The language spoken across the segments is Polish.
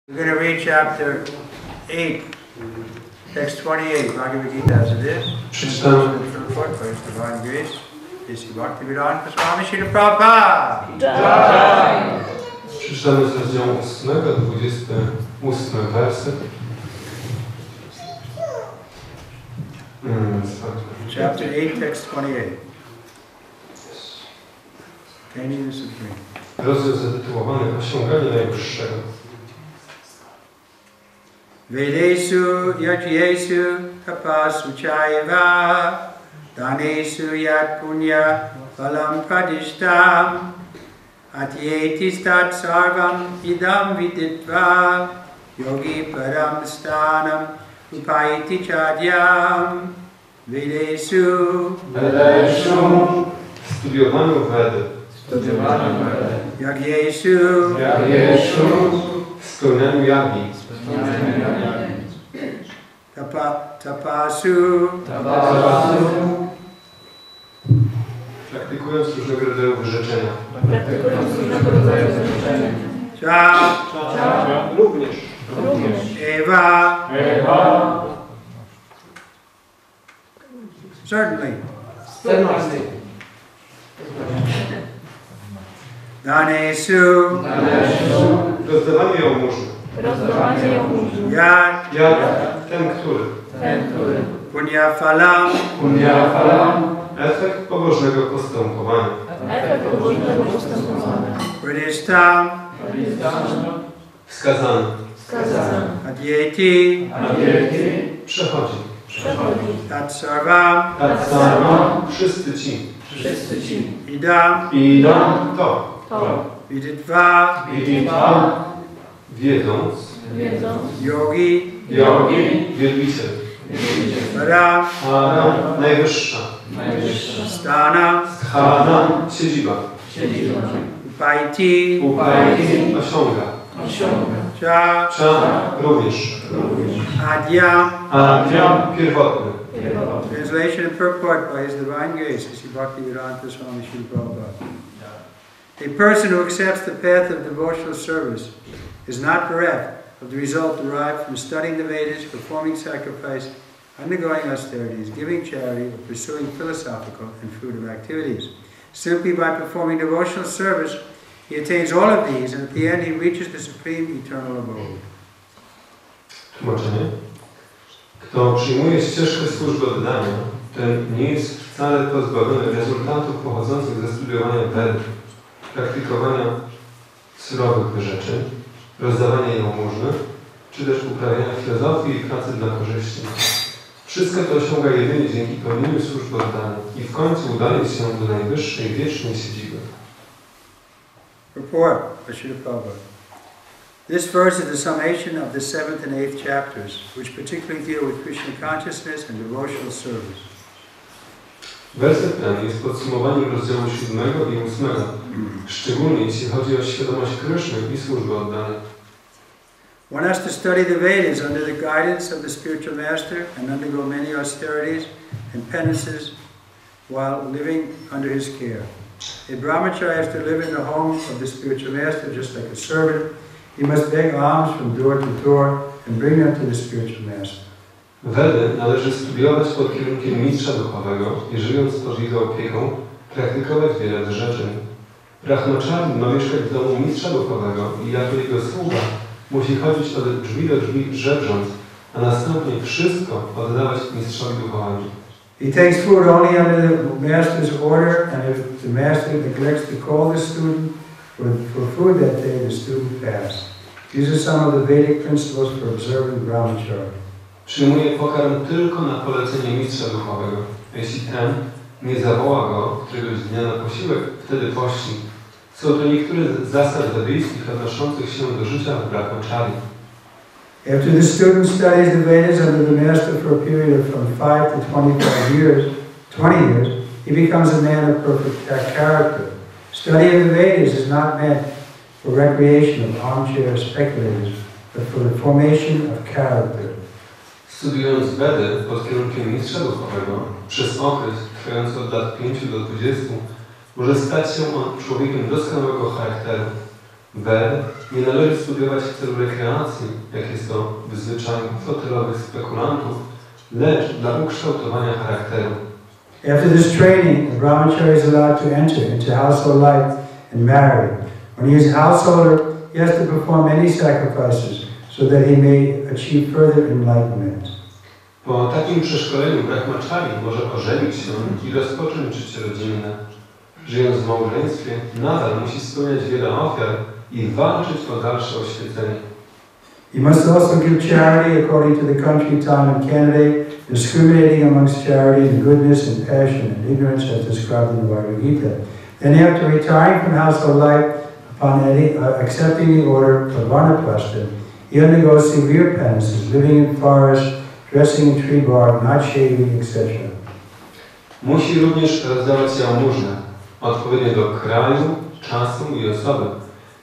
We're going to read chapter 8, text 28. Bhagavad Gita as it is. Przeczytamy. Divine grace. Is Bhaktivedanta Swami Srila Prabhupada. Przeczytamy z rozdziału 8, 28 werset. Chapter 8, text 28. Attaining the Supreme. Rozdział zatytułowany Osiąganie Najwyższego. Vedesu yajyesu tapasu chaiva danesu yat punya phalam pradishtam atyetis tat sarvam idam viditva yogi param stanam upayiti chadyam Vedesu Studiowaniu Wedy. Yajyesu W spełnianiu jagi. Tapasu Praktykując różnego rodzaju wyrzeczenia. Również. Eva. Certainly. Danesu. Rozdawanie jałmużny. Yat. Ten, który. Punya phalam. Efekt pobożnego postępowania. Pradishtam. Wskazany. Adyeti. Przechodzi. Tat sarvam. Wszyscy ci. Idam. To. Viditva. Wiedząc. Yogi. Wielbiciel. Param. Najwyższa. Stana. Siedziba. Upayiti. Osiąga. Cha. Również. Adyam. Pierwotny. Translation and purport by His Divine Grace, Sri Bhaktivedanta Swami Srila Prabhupada. A person who accepts the path of devotional service is not bereft of the result derived from studying the Vedas, performing sacrifice, undergoing austerities, giving charity, or pursuing philosophical and fruitive activities. Simply by performing devotional service, he attains all of these, and at the end he reaches the supreme eternal abode. Tłumaczenie. Kto przyjmuje ścieżkę służby oddania, ten nie jest wcale pozbawiony rezultatów pochodzących ze studiowania Vedy, praktykowania surowych wyrzeczeń, rozdawania jałmużny, czy też uprawiania filozofii i pracy dla korzyści. Wszystko to osiąga jedynie dzięki pełnieniu służby oddania i w końcu udaje się do najwyższej, wiecznej siedziby. Report by Srila Prabhupada. This verse is the summation of the 7th and 8th chapters, which particularly deal with Krishna consciousness and devotional service. Werset ten jest podsumowaniem rozdziału 7 i 8, szczególnie jeśli chodzi o świadomość Kryszny i służbę oddania. One has to study the Vedas under the guidance of the spiritual master and undergo many austerities and penances while living under his care. A brahmachari has to live in the home of the spiritual master just like a servant. He must beg alms from door to door and bring them to the spiritual master. Wedy należy studiować pod kierunkiem mistrza duchowego i żyjąc pod jego opieką, praktykować wiele wyrzeczeń. Brahmachari ma mieszkać w domu mistrza duchowego i jako jego sługa musi chodzić od drzwi do drzwi żebrząc, a następnie wszystko oddawać mistrzowi duchowemu. He takes food only under the master's order, and if the master neglects to call the student for food that day, the student fasts. These are some of the Vedic principles for observing brahmacharya. Przyjmuje pokarm tylko na polecenie mistrza duchowego. Jeśli ten nie zawoła go któregoś dnia na posiłek, wtedy pości. Są to niektóre z zasad wedyjskich odnoszących się do życia w brahmachari. After the student studies the Vedas under the master for a period of from 5 to 20 years, he becomes a man of perfect character. Study of the Vedas is not meant for recreation of armchair speculators, but for the formation of character. Studiując Vedy pod kierunkiem mistrza duchowego przez okres trwający od lat 5 do 20, może stać się on człowiekiem doskonałego charakteru. nie należy studiować w celu rekreacji, jak jest to w zwyczaju fotelowych spekulantów, lecz dla ukształtowania charakteru. After this training, the brahmachari is allowed to enter into household life and marry. When he is a householder, he has to perform many sacrifices so that he may achieve further enlightenment. Po takim przeszkoleniu brahmachari może ożenić się i rozpocząć życie rodzinne. Żyjąc w małżeństwie, nadal musi spełniać wiele ofiar i walczyć o dalsze oświecenie. He must also give charity according to the country, time, and candidate, discriminating amongst charity and goodness and passion and ignorance as described in the Bhagavad Gita. Then after retiring from household life, upon accepting the order of Vanaprastha, he undergoes severe penances, living in forests, dressing in tree bark, not shaving, etc. Musi również rozdawać jałmużnę, odpowiednio do kraju, czasu i osoby,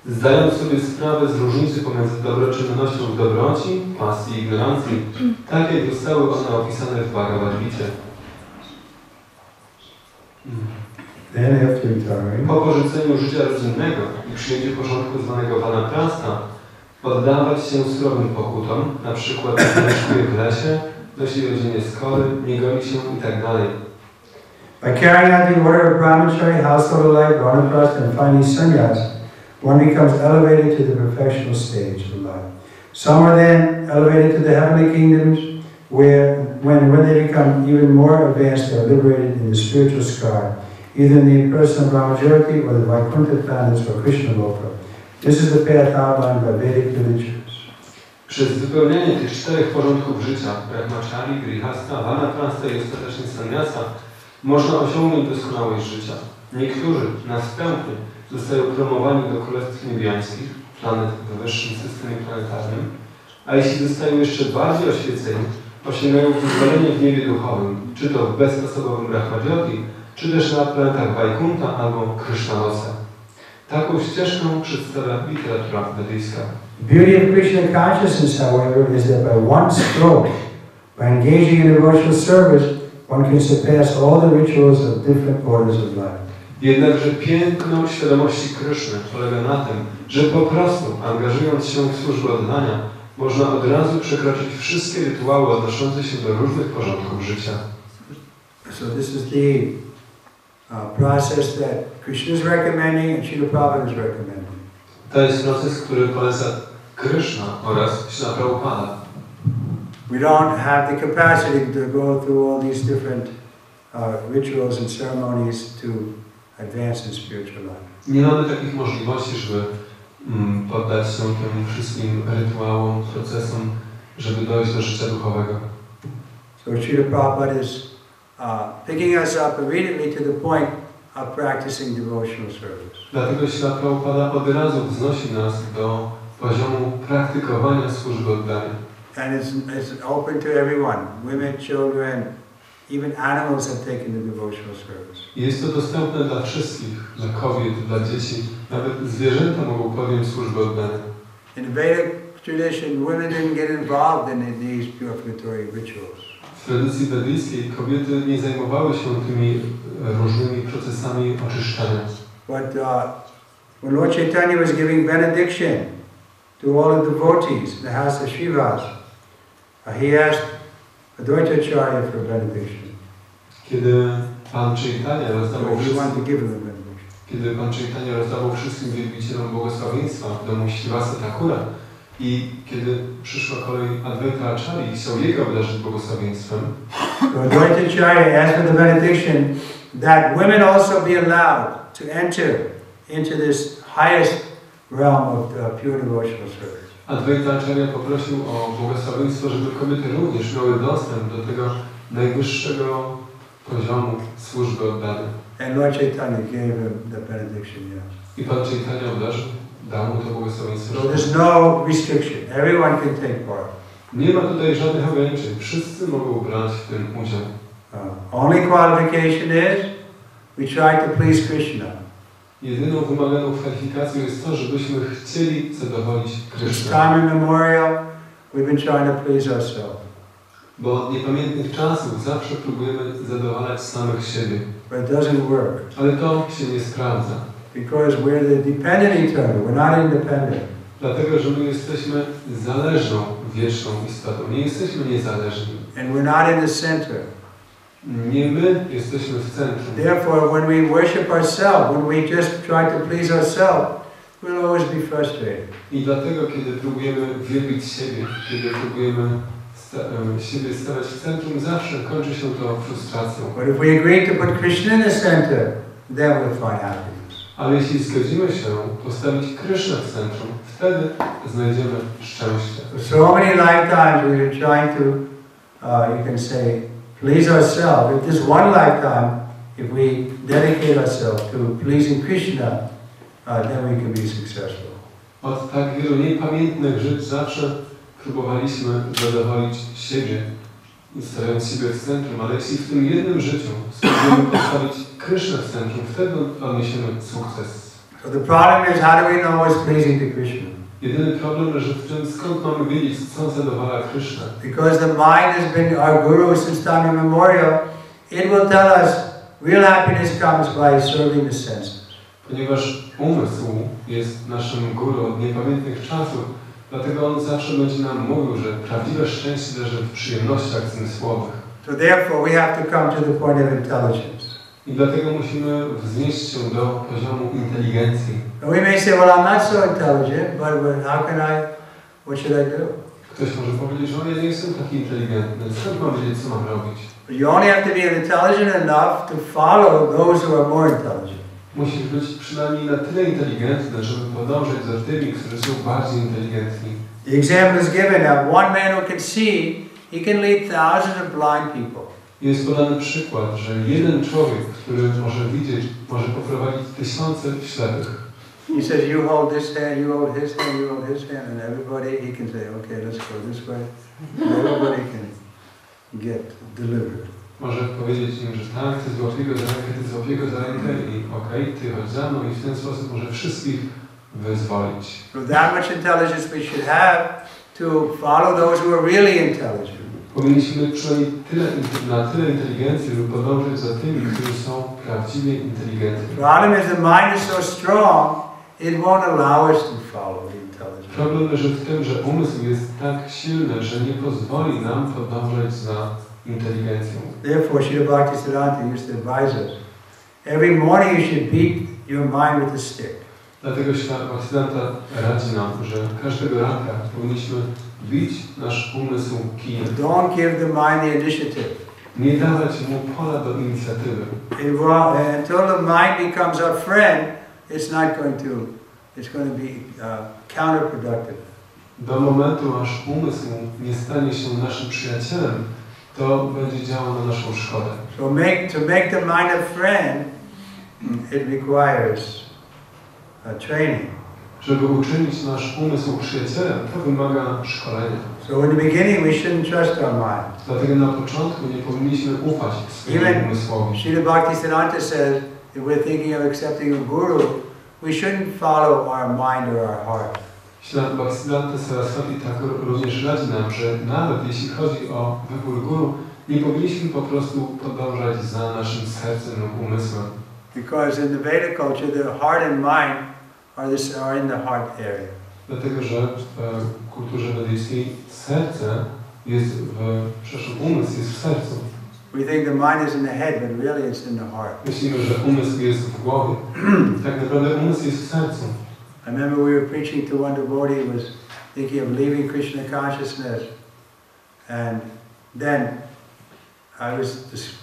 zdając sobie sprawę z różnicy pomiędzy dobroczynnością w dobroci, pasji i ignorancji, tak jak zostały one opisane w Bhagavad Gicie. Po porzuceniu życia rodzinnego i przyjęciu porządku zwanego Vanaprastha, poddawać się surowym pokutom, na przykład mieszkuje w lesie, nosi rodzinie skory, nie goli się itd. By carrying out the order of brahmachari, household life, vanaprastha, and finally sannyas, one becomes elevated to the perfectional stage of life. Some are then elevated to the heavenly kingdoms, where when they become even more advanced, they are liberated in the spiritual sky, either in the impersonal Brahmajyoti or the Vaikuntha planets or Krishna Loka. This is the path outlined by Vedic literatures. Przez wypełnianie tych czterech porządków życia, brahmachari, grihasta, vanaprastha i ostatecznie sannyasa, można osiągnąć doskonałość życia. Niektórzy następnie zostają promowani do królestw niebiańskich, planet w wyższym systemie planetarnym, a jeśli zostają jeszcze bardziej oświeceni, osiągają wyzwolenie w niebie duchowym, czy to w bezosobowym Brahmajyoti, czy też na planetach Vaikuntha albo Krishnalosa. Taką ścieżkę przedstawia literatura wedyjska. The beauty of Krishna consciousness, however, is that by one stroke, by engaging in devotional service, one can surpass all the rituals of different orders of life. Jednakże piękno świadomości Kryszny polega na tym, że po prostu angażując się w służbę oddania, można od razu przekroczyć wszystkie rytuały odnoszące się do różnych porządków życia. So this is the process that Krishna is recommending and Srila Prabhupada is recommending. To jest proces, który poleca Kryszna oraz Śrila Prabhupada. We don't have the capacity to go through all these different rituals and ceremonies to advance in spiritual life. Nie mamy takich możliwości, żeby poddać się tym wszystkim rytuałom, procesom, żeby dojść do życia duchowego. So Srila Prabhupada is picking us up immediately to the point of practicing devotional service. Dlatego Śrila Prabhupada od razu wznosi nas do poziomu praktykowania służby oddania. And it's open to everyone, women, children, even animals have taken the devotional service. Jest to dostępne dla wszystkich, dla kobiet, dla dzieci, nawet zwierzęta mogą podjąć służbę oddania. In the Vedic tradition, women didn't get involved in these purificatory rituals. W tradycji wedyjskiej kobiety nie zajmowały się tymi różnymi procesami oczyszczania. But when Lord Chaitanya was giving benediction to all the devotees in the house of Shivas, he asked Advaitacharya for benediction. Kiedy Pan Chaitanya rozdawał wszystkim wielbicielom błogosławieństwa w domu Śrivasa Thakura i kiedy przyszła kolej Advaita Acharya i chciał jego obdarzyć błogosławieństwem, Advaitacharya asked for the benediction that women also be allowed to enter into this highest realm of pure devotional service. Advaita Acharya poprosił o błogosławieństwo, żeby kobiety również miały dostęp do tego najwyższego poziomu służby oddania. And Lord Chaitanya gave him the benediction, yes. I Pan Chaitanya obdarzył, dał mu to błogosławieństwo. So there's no restriction. Everyone can take part. Nie ma tutaj żadnych ograniczeń. Wszyscy mogą brać w tym udział. Only qualification is we try to please Krishna. Jedyną wymaganą kwalifikacją jest to, żebyśmy chcieli zadowolić Kryszna. Time immemorial, we've been trying to please ourselves. Bo od niepamiętnych czasów zawsze próbujemy zadowalać samych siebie. But it doesn't work. Ale to się nie sprawdza. Because we're the dependent each other. We're not independent. Dlatego, że my jesteśmy zależną, wieczną istotą. Nie jesteśmy niezależni. And we're not in the center. Nie my jesteśmy w centrum. Therefore, when we worship ourselves, when we just try to please ourselves, we'll always be frustrated. I dlatego, kiedy próbujemy wielbić siebie, kiedy próbujemy siebie stawiać w centrum, zawsze kończy się to frustracją. But if we agree to put Krishna in the center, then we'll find happiness. Ale jeśli zgodzimy się postawić Krysznę w centrum, wtedy znajdziemy szczęście. So many lifetimes we are trying to, you can say, please ourselves. If this one lifetime, if we dedicate ourselves to pleasing Krishna, then we can be successful. Od tak wielu niepamiętnych żyć zawsze próbowaliśmy zadowolić siebie, stawiając siebie w centrum, ale jeśli w tym jednym życiu spróbujemy postawić Krysznę w centrum, wtedy odniesiemy sukces. So the problem is, how do we know what's pleasing to Krishna? Jedyny problem leży w tym, skąd mamy wiedzieć, co zadowala Krysznę. Because the mind has been our guru since time immemorial, it will tell us real happiness comes by serving the senses. Ponieważ umysł jest naszym guru od niepamiętnych czasów, dlatego on zawsze będzie nam mówił, że prawdziwe szczęście leży w przyjemnościach zmysłowych. So therefore we have to come to the point of intelligence. I dlatego musimy wznieść się do poziomu inteligencji. And we may say, well, I'm not so intelligent, but how can I, what should I do? Ktoś może powiedzieć, że ja nie jestem taki inteligentny, skąd mam wiedzieć, co mam robić? But you only have to be intelligent enough to follow those who are more intelligent. Musisz być przynajmniej na tyle inteligentny, żeby podążać za tymi, którzy są bardziej inteligentni. The example is given that one man who can see, he can lead thousands of blind people. Jest podany przykład, że jeden człowiek, który może widzieć, może poprowadzić tysiące ślepych. He says, you hold this hand, you hold his hand, you hold his hand, and everybody, he can say, okay, let's go this way. And everybody can get delivered. Może powiedzieć im, że tak, ty złapie go za rękę, ty złapie go za rękę i okej, ty chodź za mną i w ten sposób może wszystkich wyzwolić. So that much intelligence we should have to follow those who are really intelligent. Powinniśmy przynajmniej na tyle inteligencji, żeby podążać za tymi, którzy są prawdziwie inteligentni. Problem is the mind is so strong, it won't allow us to follow the intelligence. Problem leży w tym, że umysł jest tak silny, że nie pozwoli nam podążać za inteligencją. Therefore, Srila Bhaktisiddhanta used to advise us, every morning you should beat your mind with a stick. Dlatego Bhaktisiddhanta radzi nam, że każdego ranka powinniśmy bić nasz umysł kijem. Don't give the mind the initiative. Nie dawać mu pola do inicjatywy. Until the mind becomes our friend, it's going to be counterproductive. Do momentu, aż umysł nie stanie się naszym przyjacielem, to będzie działało na naszą szkodę. So to make the mind a friend, it requires training. Żeby uczynić nasz umysł przyjacielem, to wymaga szkolenia. So in the beginning we shouldn't trust our mind. Dlatego na początku nie powinniśmy ufać swojemu umysłowi. Srila Bhaktisiddhanta says, if we're thinking of accepting a guru, we shouldn't follow our mind or our heart. Bhaktisiddhanta Saraswati tak również radzi nam, że nawet jeśli chodzi o wybór guru, nie powinniśmy po prostu podążać za naszym sercem lub umysłem. Because in the Vedic culture, the heart and mind are in the heart area. Dlatego, że w kulturze wedyjskiej serce jest umysł jest w sercu. We think the mind is in the head, but really it's in the heart. Myślimy, że umysł jest w głowie. Tak naprawdę umysł jest w sercu. I remember we were preaching to one devotee who was thinking of leaving Krishna consciousness, and then I was just,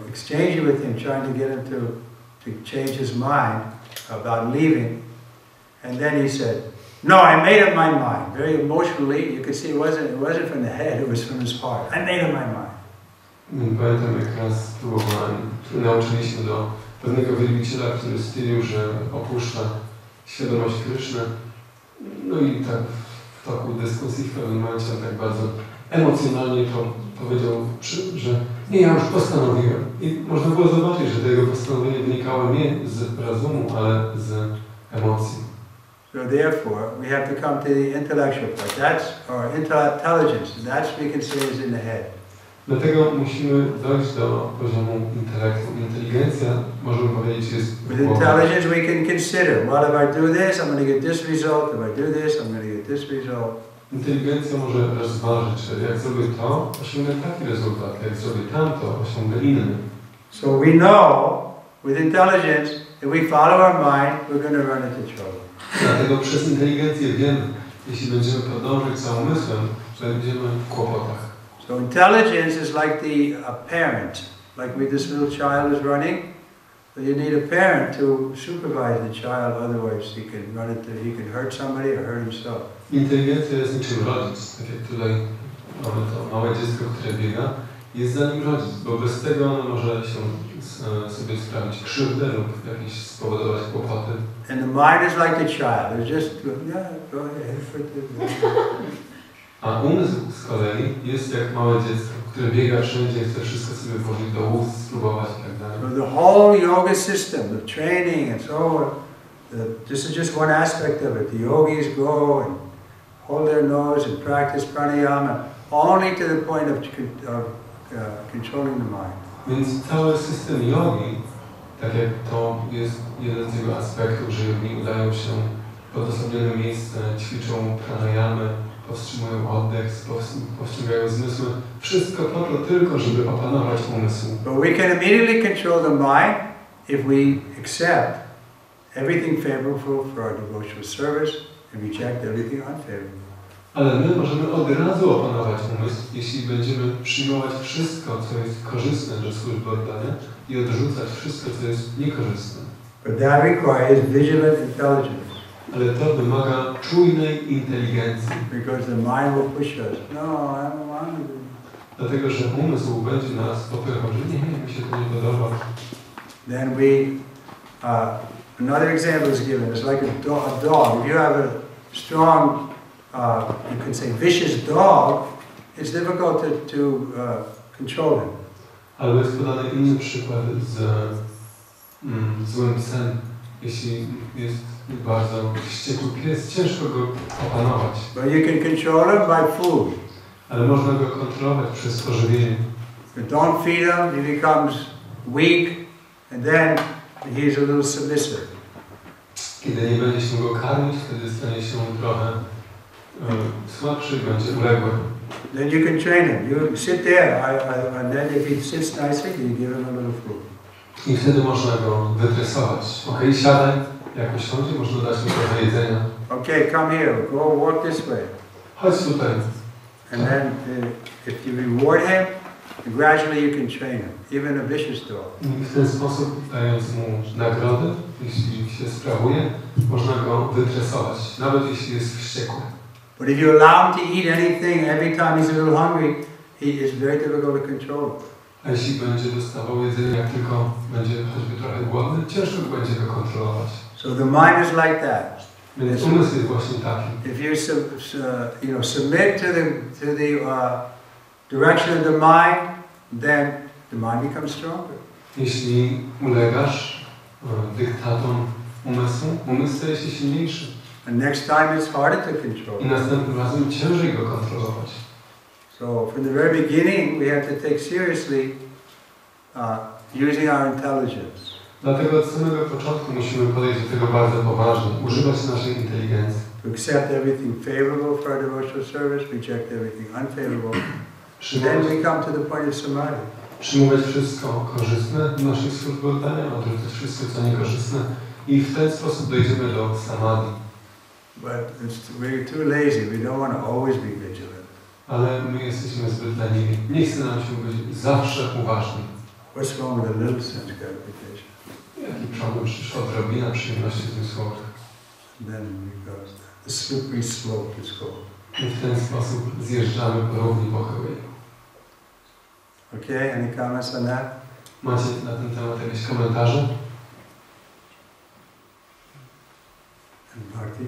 exchanging with him, trying to get him to change his mind about leaving, and then he said, "No, I made up my mind." Very emotionally, you could see it wasn't from the head; it was from his heart. I made up my mind. Pamiętam, jak raz nauczyliśmy do pewnego wielbiciela, który stwierdził, że opuszcza świadomość Kryszny. No i tak w toku dyskusji w pewnym momencie on tak bardzo emocjonalnie powiedział, że nie, ja już postanowiłem. I można było zobaczyć, że to jego postanowienie wynikało nie z rozumu, ale z emocji. So therefore, we have to come to the intellectual part. That's our intelligence. That's we can say is in the head. Dlatego musimy dojść do poziomu intelektu. Inteligencja, możemy powiedzieć, jest With intelligence we can consider, well, if I do this, I'm going to get this result. If I do this, I'm going to get this result. Inteligencja może rozważyć, że jak zrobię to, osiągnę taki rezultat, jak zrobię tamto, osiągnę inny. So we know, with intelligence, if we follow our mind, we're going to run into trouble. Dlatego przez inteligencję wiemy, jeśli będziemy podążać za umysłem, będziemy w kłopotach. So intelligence is like a parent, like with this little child is running. So you need a parent to supervise the child, otherwise he can hurt somebody or hurt himself. Inteligencja jest niczym rodzic, tak jak tutaj mamy to małe dziecko, które biega, jest za nim rodzic, bo bez tego ono może się sobie sprawić krzywdę lub jakieś spowodować kłopoty. And the mind is like the child. It's just, yeah, go ahead. A umysł z kolei jest jak małe dziecko, które biega wszędzie, chce wszystko sobie włożyć do ust, spróbować i tak dalej. So the whole yoga system, the training and so on, this is just one aspect of it. The yogis go and hold their nose and practice pranayama only to the point of controlling the mind. Więc cały system jogi, tak jak to jest jeden z jego aspektów, że jogi udają się w odosobnione miejsce, ćwiczą pranayamy, powstrzymują oddech, powściągają zmysły. Wszystko po to tylko, żeby opanować umysł. But we can immediately control the mind if we accept everything favorable for our devotional service and reject everything unfavorable. Ale my możemy od razu opanować umysł, jeśli będziemy przyjmować wszystko, co jest korzystne dla służby oddania i odrzucać wszystko, co jest niekorzystne. But that requires vigilant intelligence. Ale to wymaga czujnej inteligencji. Because the mind will push us. No, I don't want to do it. Dlatego, że umysł będzie nas popychał, że nie, mi się to nie podoba. Then another example is given. It's like a dog. If you have a strong, you can say vicious dog, it's difficult to control him. Ale jest podany inny przykład z złym psem. Jeśli jest bardzo wściekły pies, ciężko go opanować. But you can control him by food. Ale można go kontrolować przez pożywienie. But don't feed him, he becomes weak, and then he's a little submissive. Kiedy nie będzie się go karmić, wtedy stanie się trochę słabszy i będzie uległy. Then you can train him. You sit there, and then if he sits nicely, you give him a little food. I wtedy można go wytresować. Okej, siadaj, jak usiądzie, można dać mu trochę jedzenia. Okay, come here, go walk this way. Chodź tutaj. And then if you reward him, gradually you can train him, even a vicious dog. I w ten sposób, dając mu nagrody, jeśli się sprawuje, można go wytresować, nawet jeśli jest wściekły. But if you allow him to eat anything every time he's a little hungry, he is very difficult to control. A jeśli będzie dostawał jedzenie, jak tylko będzie choćby trochę głodny, ciężko będzie go kontrolować. So the mind is like that. Więc umysł jest właśnie taki. If you submit to the direction of the mind, then the mind becomes stronger. Jeśli ulegasz dyktatom umysłu, umysł staje się silniejszy. And next time it's harder to control. I następnym razem ciężej go kontrolować. So from the very beginning, we have to take seriously using our intelligence. Dlatego od samego początku musimy podejść do tego bardzo poważnie, używać naszej inteligencji. To accept everything favorable for our devotional service, reject everything unfavorable. Then we come to the point of samadhi. Przyjmować wszystko korzystne w naszej służbie oddania, odrzucać wszystko, co niekorzystne i w ten sposób dojdziemy do samadhi. But we're too lazy. We don't want to always be vigilant. Ale my jesteśmy zbyt leniwi. Nie chce nam się być zawsze uważni. What's wrong with a little sense gratification? Jaki problem przyszła odrobina przyjemności w tym słowie. Then it goes. The slippery slope is called. I w ten sposób zjeżdżamy po równi pochyłej. Okay, any comments on that? Macie na ten temat jakieś komentarze? And Bhakti?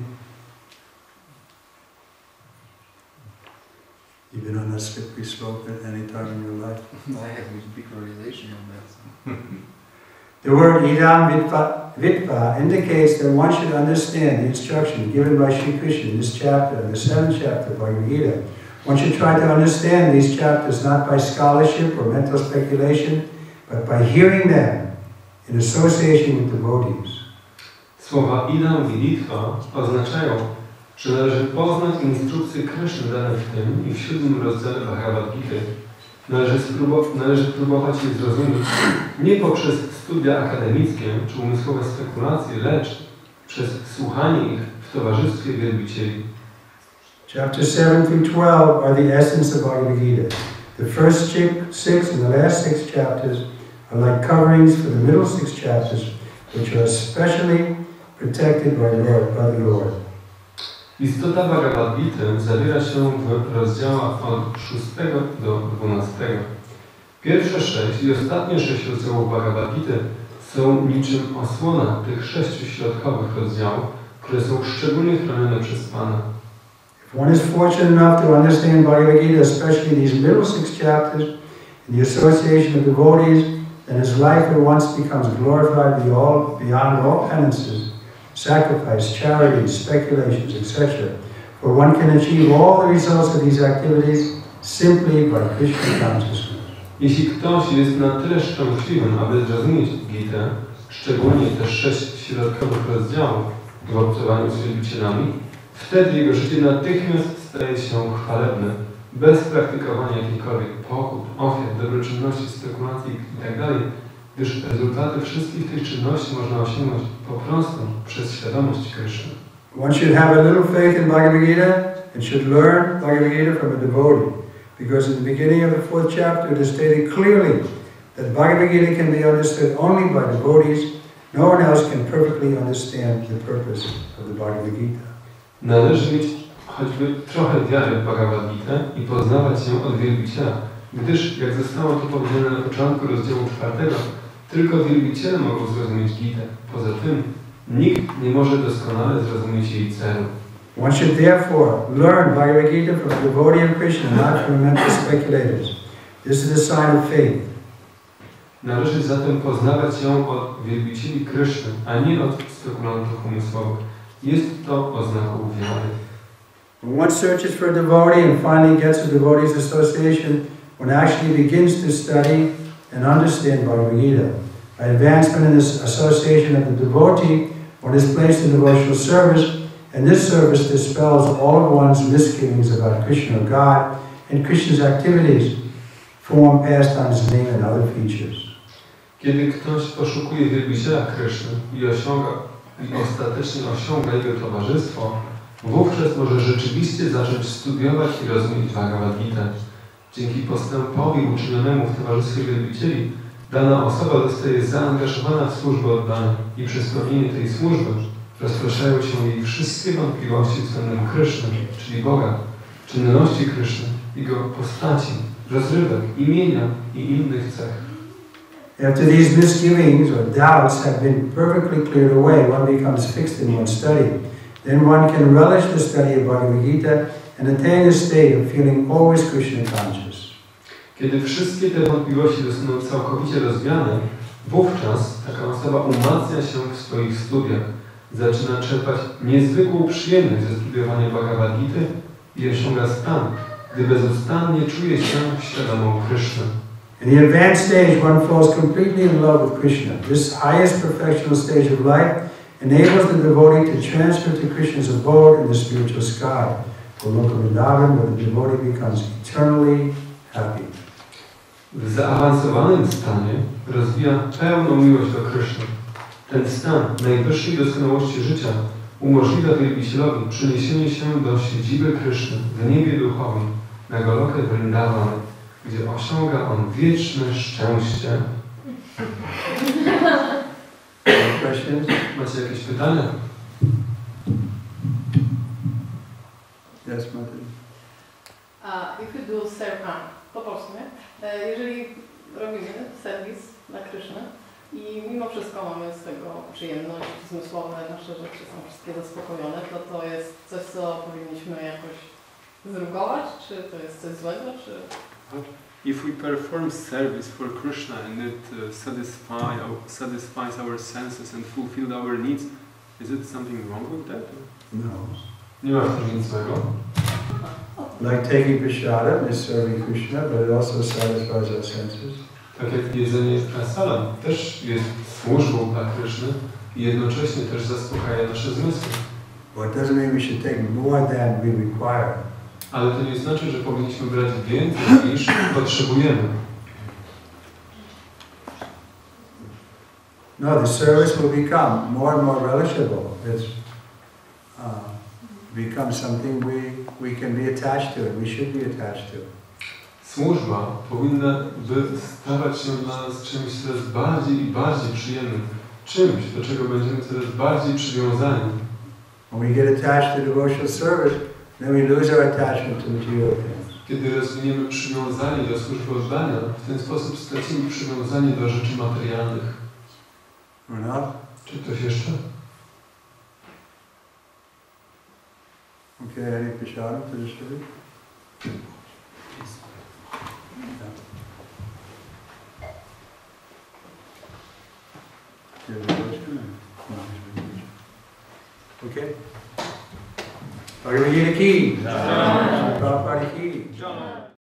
You've been on that slippery slope at any time in your life? I have a big realization on that. The word idam vitva indicates that one should understand the instruction given by Sri Krishna in this chapter, the 7th chapter of Bhagavad Gita, One should try to understand these chapters not by scholarship or mental speculation, but by hearing them in association with devotees. Słowa idam viditva oznaczają, że należy poznać instrukcje Kryszny dane w tym i w 7. rozdziale Bhagavad Gity. Należy próbować je zrozumieć nie poprzez studia akademickie czy umysłowe spekulacje, lecz przez słuchanie ich w towarzystwie wielbicieli. Chapters 7 through 12 are the essence of Bhagavad Gita. The first 6 and the last 6 chapters are like coverings for the middle 6 chapters, which are specially protected by the Lord. Istota Bhagavad Gity zawiera się w rozdziałach od 6 do 12. Pierwsze 6 i ostatnie 6 rozdziałów Bhagavad Gity są niczym osłona tych 6 środkowych rozdziałów, które są szczególnie chronione przez Pana. If one is fortunate enough to understand Bhagavad Gita, especially these middle 6 chapters, in the association of devotees, then his life at once becomes glorified beyond all penances, sacrifice, charities, speculations, etc. For one can achieve all the results of these activities simply by Krishna consciousness. Jeśli ktoś jest na tyle szczęśliwym, aby zrozumieć Gitę, szczególnie te 6 środkowych rozdziałów w obcowaniu z wielbicielami, wtedy jego życie natychmiast staje się chwalebne, bez praktykowania jakichkolwiek pokut, ofiar, dobroczynności, spekulacji itd., gdyż rezultaty wszystkich tych czynności można osiągnąć po prostu przez świadomość Kryszny. One should have a little faith in Bhagavad Gita and should learn Bhagavad Gita from a devotee, because in the beginning of the 4th chapter it is stated clearly that Bhagavad Gita can be understood only by devotees. No one else can perfectly understand the purpose of the Bhagavad Gita. Należy mieć choćby trochę wiary w Bhagavad Gitę i poznawać ją od wielbiciela, gdyż, jak zostało to powiedziane na początku rozdziału 4, tylko wielbiciele mogą zrozumieć Gitę. Poza tym nikt nie może doskonale zrozumieć jej celu. One should therefore learn Bhagavad Gita from a devotee of Krishna, not from mental speculators. This is a sign of faith. Należy zatem poznawać ją od wielbicieli Kryszny, a nie od spekulantów umysłowych. Jest to oznaką wiary. When one searches for a devotee and finally gets a devotee's association, one actually begins to study and understand Bhagavad Gita. By advancement in this association of the devotee, one is placed in devotional service, and this service dispels all of one's misgivings about Krishna or God, and Krishna's activities, form, pastimes, name, and other features. Kiedy ktoś poszukuje wielbiciela Kryszny i ostatecznie osiąga jego towarzystwo, wówczas może rzeczywiście zacząć studiować i rozumieć Bhagavad Gitę. Dzięki postępowi uczynionemu w towarzystwie wielbicieli, dana osoba zostaje zaangażowana w służbę oddania i przez pełnienie tej służby rozpraszają się jej wszystkie wątpliwości względem Kryszny, czyli Boga, czynności Kryszny, Jego postaci, rozrywek, imienia i innych cech. After these misgivings or doubts have been perfectly cleared away, one becomes fixed in one's study. Then one can relish the study of Bhagavad Gita and attain a state of feeling always Krishna conscious. Kiedy wszystkie te wątpliwości zostaną całkowicie rozwiane, wówczas taka osoba umacnia się w swoich studiach, zaczyna czerpać niezwykłą przyjemność ze studiowania Bhagavad Gity i osiąga stan, gdy bezustannie czuje się świadomą Kryszny. In the advanced stage, one falls completely in love with Krishna. This highest perfectional stage of life enables the devotee to transfer to Krishna's abode in the spiritual sky, Goloka Vrindavan, where the devotee becomes eternally happy. W zaawansowanym stanie rozwija pełną miłość do Kryszny. Ten stan najwyższej doskonałości życia umożliwia wielbicielowi przeniesienie się do siedziby Kryszny w niebie duchowym, na Golokę Vrindavan, gdzie osiąga on wieczne szczęście. Macie jakieś pytania? Yes, Mother. If you do po polsku, nie? Jeżeli robimy serwis na Krysznę i mimo wszystko mamy z tego przyjemność, zmysłowe, nasze rzeczy są wszystkie zaspokojone, to jest coś, co powinniśmy jakoś zrugować, czy to jest coś złego, czy... If we perform service for Krishna and it satisfies our senses and fulfills our needs, is it something wrong with that? No. Nie ma w tym nic złego. Like taking prasadam is serving Krishna, but it also satisfies our senses. Tak jak jedzenie prasadam też jest służbą dla Kryszny i jednocześnie też zaspokaja nasze zmysły. But it doesn't mean we should take more than we require. Ale to nie znaczy, że powinniśmy brać więcej niż potrzebujemy. No, the service will become more and more relishable. It's become something we can be attached to, and we should be attached to. Służba powinna stawać się dla nas czymś coraz bardziej i bardziej przyjemnym. Czymś, do czego będziemy coraz bardziej przywiązani. When we get attached to devotional service, then we lose our attachment to material things. Kiedy rozwiniemy przywiązanie do służby oddania, w ten sposób stracimy przywiązanie do rzeczy materialnych. Enough? Czy ktoś jeszcze? Okay, any prasadam to distribute? Okay. Bhagavad Gita ki. Prabhupada ki.